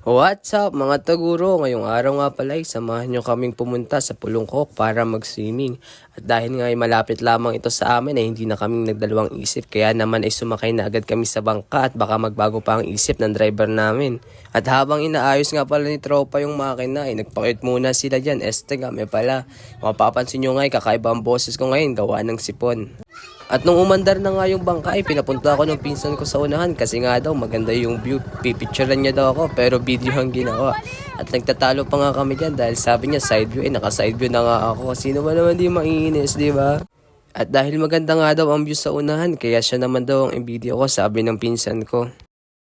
What's up mga taguro? Ngayong araw nga pala ay samahan nyo kaming pumunta sa Pulungkok para mag-swimming. At dahil nga ay malapit lamang ito sa amin ay hindi na kaming nagdalawang isip. Kaya naman ay sumakay na agad kami sa bangka at baka magbago pa ang isip ng driver namin. At habang inaayos nga pala ni tropa yung makina ay nagpakit muna sila dyan. Estegame pala. Mapapansin nyo nga ay kakaiba ang boses ko ngayon gawa ng sipon. At nung umandar na nga yung bangka ay pinapunta ako ng pinsan ko sa unahan kasi nga daw maganda yung view. Pipicturean niya daw ako pero video ang ginawa. At nagtatalo pa nga kami dyan dahil sabi niya side view naka side view na nga ako. Sino ba naman di maiinis, di ba? At dahil maganda nga daw ang view sa unahan kaya siya naman daw ang video ko, sabi ng pinsan ko.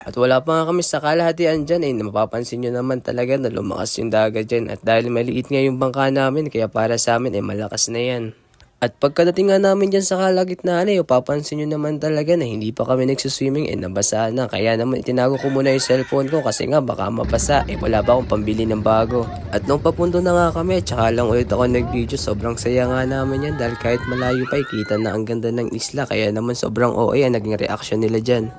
At wala pa nga kami sa kalahatian dyan mapapansin nyo naman talaga na lumakas yung dagat dyan. At dahil maliit nga yung bangka namin kaya para sa amin malakas na yan. At pagkadating nga namin dyan sa kalagitnaan papansin nyo naman talaga na hindi pa kami nagsuswimming nabasa na. Kaya naman itinago ko muna yung cellphone ko kasi nga baka mabasa wala pa akong pambili ng bago. At nung papunto na nga kami tsaka lang ulit ako nag-video, sobrang saya nga namin yan dahil kahit malayo pa kita na ang ganda ng isla. Kaya naman sobrang OA ang naging reaction nila dyan.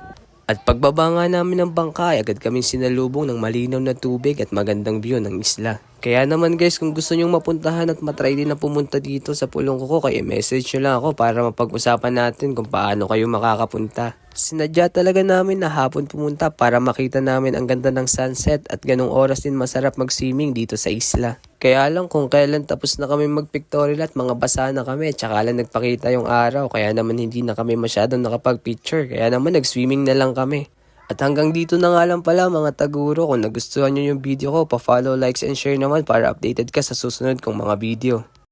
At pagbaba nga namin ng bangka agad kaming sinalubong ng malinaw na tubig at magandang view ng isla. Kaya naman guys, kung gusto nyong mapuntahan at matry din na pumunta dito sa Pulungkok kaya message nyo lang ako para mapag-usapan natin kung paano kayo makakapunta. Sinadya talaga namin na hapon pumunta para makita namin ang ganda ng sunset at ganong oras din masarap mag-swimming dito sa isla. Kaya lang kung kailan tapos na kami mag-pictorial at mga basa na kami tsaka lang nagpakita yung araw kaya naman hindi na kami masyadong nakapag-picture kaya naman nag-swimming na lang kami. At hanggang dito na nga lang pala mga taguro. Kung nagustuhan nyo yung video ko, pa-follow, likes and share naman para updated ka sa susunod kong mga video.